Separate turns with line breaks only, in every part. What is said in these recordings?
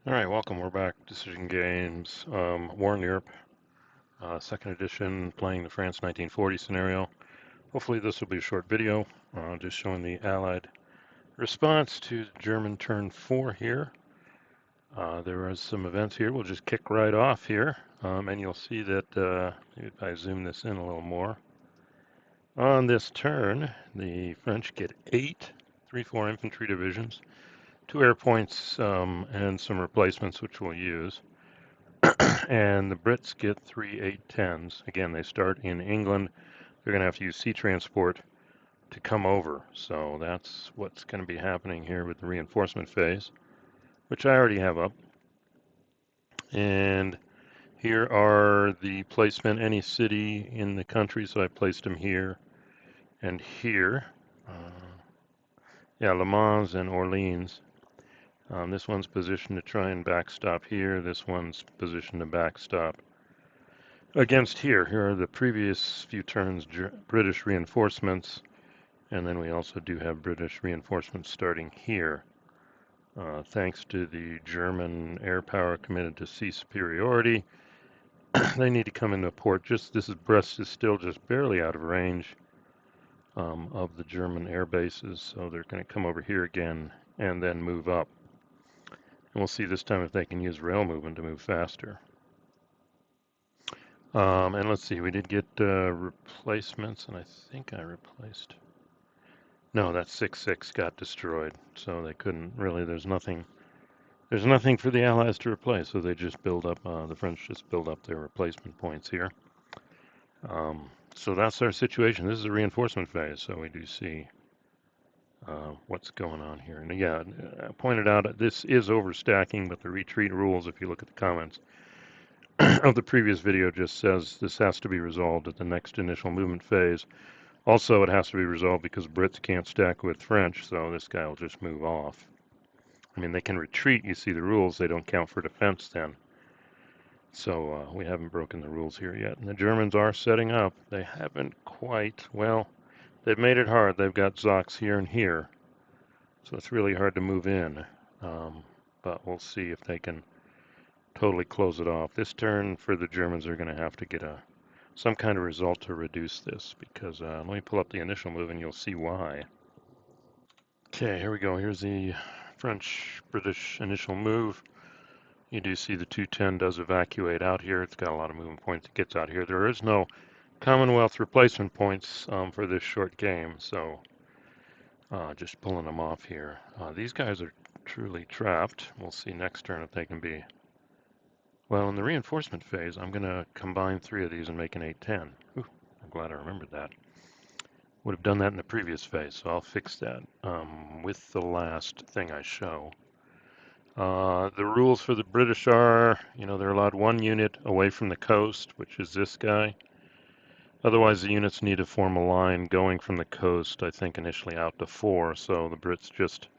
All right, welcome. We're back. Decision Games, War in Europe, second edition, playing the France 1940 scenario. Hopefully, this will be a short video, just showing the Allied response to the German turn 4 here. There are some events here. We'll just kick right off here, and you'll see that if I zoom this in a little more, on this turn, the French get 8 3-4 infantry divisions, 2 air points, and some replacements, which we'll use. And the Brits get 3 810s. Again, they start in England. They're going to have to use sea transport to come over. So that's what's going to be happening here with the reinforcement phase, which I already have up. And here are the placement, any city in the country. So I placed them here and here. Yeah, Le Mans and Orleans. This one's positioned to try and backstop here. This one's positioned to backstop against here. Here are the previous few turns British reinforcements, and then we also do have British reinforcements starting here. Thanks to the German air power committed to sea superiority, they need to come into port. Brest is still just barely out of range of the German air bases, so they're going to come over here again and then move up. And we'll see this time if they can use rail movement to move faster. And let's see, we did get replacements, and I think I replaced. No, that 6-6 got destroyed, so they couldn't really. There's nothing for the Allies to replace, so they just build up. The French just build up their replacement points here. So that's our situation. This is a reinforcement phase, so we do see what's going on here. And yeah, I pointed out this is overstacking, but the retreat rules, if you look at the comments of the previous video, just says this has to be resolved at the next initial movement phase. Also, it has to be resolved because Brits can't stack with French, so this guy will just move off. I mean, they can retreat. You see the rules. They don't count for defense then. So we haven't broken the rules here yet. And the Germans are setting up. They haven't quite. Well, they've made it hard. They've got Zocs here and here. So it's really hard to move in. But we'll see if they can totally close it off. This turn for the Germans are going to have to get some kind of result to reduce this, because let me pull up the initial move and you'll see why. Okay, here we go. Here's the French-British initial move. You do see the 210 does evacuate out here. It's got a lot of movement points. It gets out here. There is no Commonwealth replacement points for this short game, so just pulling them off here. These guys are truly trapped. We'll see next turn if they can be. Well, in the reinforcement phase, I'm going to combine 3 of these and make an 810. Ooh, I'm glad I remembered that. Would have done that in the previous phase, so I'll fix that with the last thing I show. The rules for the British are, they're allowed 1 unit away from the coast, which is this guy. Otherwise, the units need to form a line going from the coast, I think initially out to 4, so the Brits just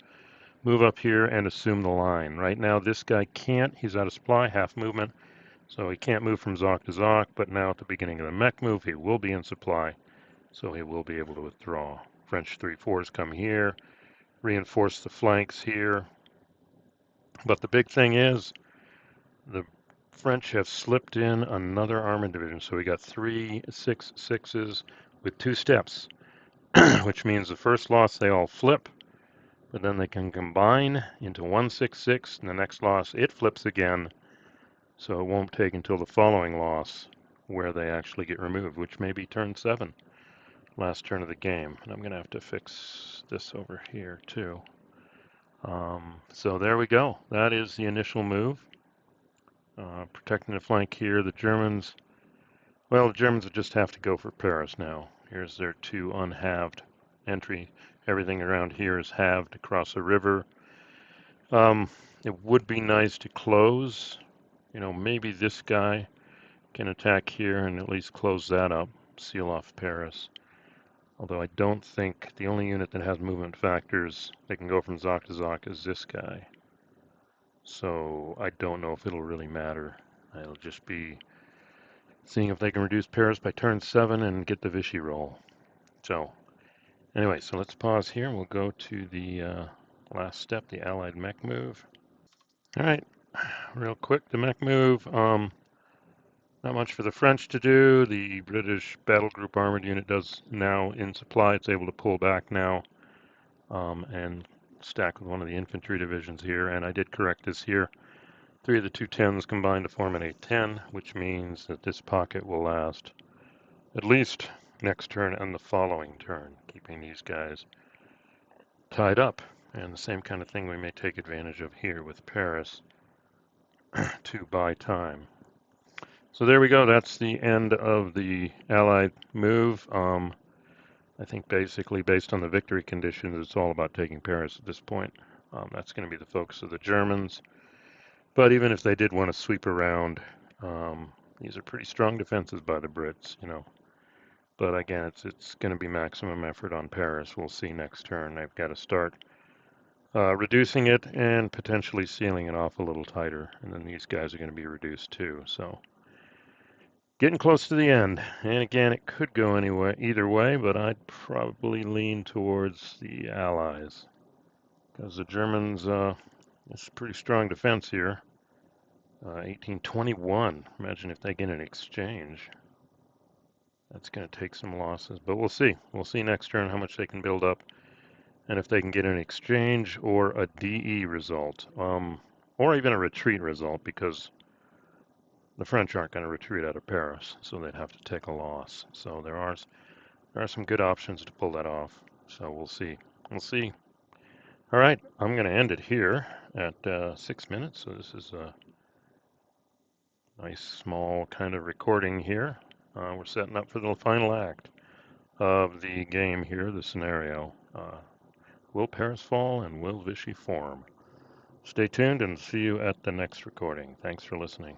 move up here and assume the line. Right now, this guy can't. He's out of supply, half movement, so he can't move from Zoc to Zoc, but now at the beginning of the mech move, he will be in supply, so he will be able to withdraw. French 3-4s come here, reinforce the flanks here. But the big thing is, the French have slipped in another armored division, so we got 3 6-6s with 2 steps, which means the first loss they all flip, but then they can combine into 1 6-6, and the next loss it flips again, so it won't take until the following loss where they actually get removed, which may be turn 7, last turn of the game. And I'm going to have to fix this over here too. So there we go. That is the initial move. Protecting the flank here. The Germans will just have to go for Paris now. Here's their 2 unhalved entry. Everything around here is halved across the river. It would be nice to close. Maybe this guy can attack here and at least close that up, seal off Paris. Although I don't think the only unit that has movement factors that can go from Zoc to Zoc is this guy. So I don't know if it'll really matter. It'll just be seeing if they can reduce Paris by turn 7 and get the Vichy roll. So anyway, so let's pause here and we'll go to the last step, the Allied mech move. All right, Real quick, the mech move. Not much for the French to do. The British battle group armored unit does now in supply. It's able to pull back now and stack with one of the infantry divisions here. And I did correct this here. 3 of the 210s combine to form an 810, which means that this pocket will last at least next turn and the following turn, keeping these guys tied up. And the same kind of thing we may take advantage of here with Paris to buy time. So there we go. That's the end of the Allied move. I think basically based on the victory conditions, it's all about taking Paris at this point. That's going to be the focus of the Germans. But even if they did want to sweep around, these are pretty strong defenses by the Brits, you know. But again, it's going to be maximum effort on Paris. We'll see next turn. They've got to start reducing it and potentially sealing it off a little tighter. And then these guys are going to be reduced too. So getting close to the end. And again, it could go either way, but I'd probably lean towards the Allies because the Germans, it's a pretty strong defense here. 1821. Imagine if they get an exchange. That's going to take some losses, but we'll see. We'll see next turn how much they can build up and if they can get an exchange or a DE result, or even a retreat result, because the French aren't going to retreat out of Paris, so they'd have to take a loss. So there are some good options to pull that off. So we'll see. We'll see. All right, I'm going to end it here at 6 minutes. So this is a nice small kind of recording here. We're setting up for the final act of the game here, the scenario. Will Paris fall and will Vichy form? Stay tuned and see you at the next recording. Thanks for listening.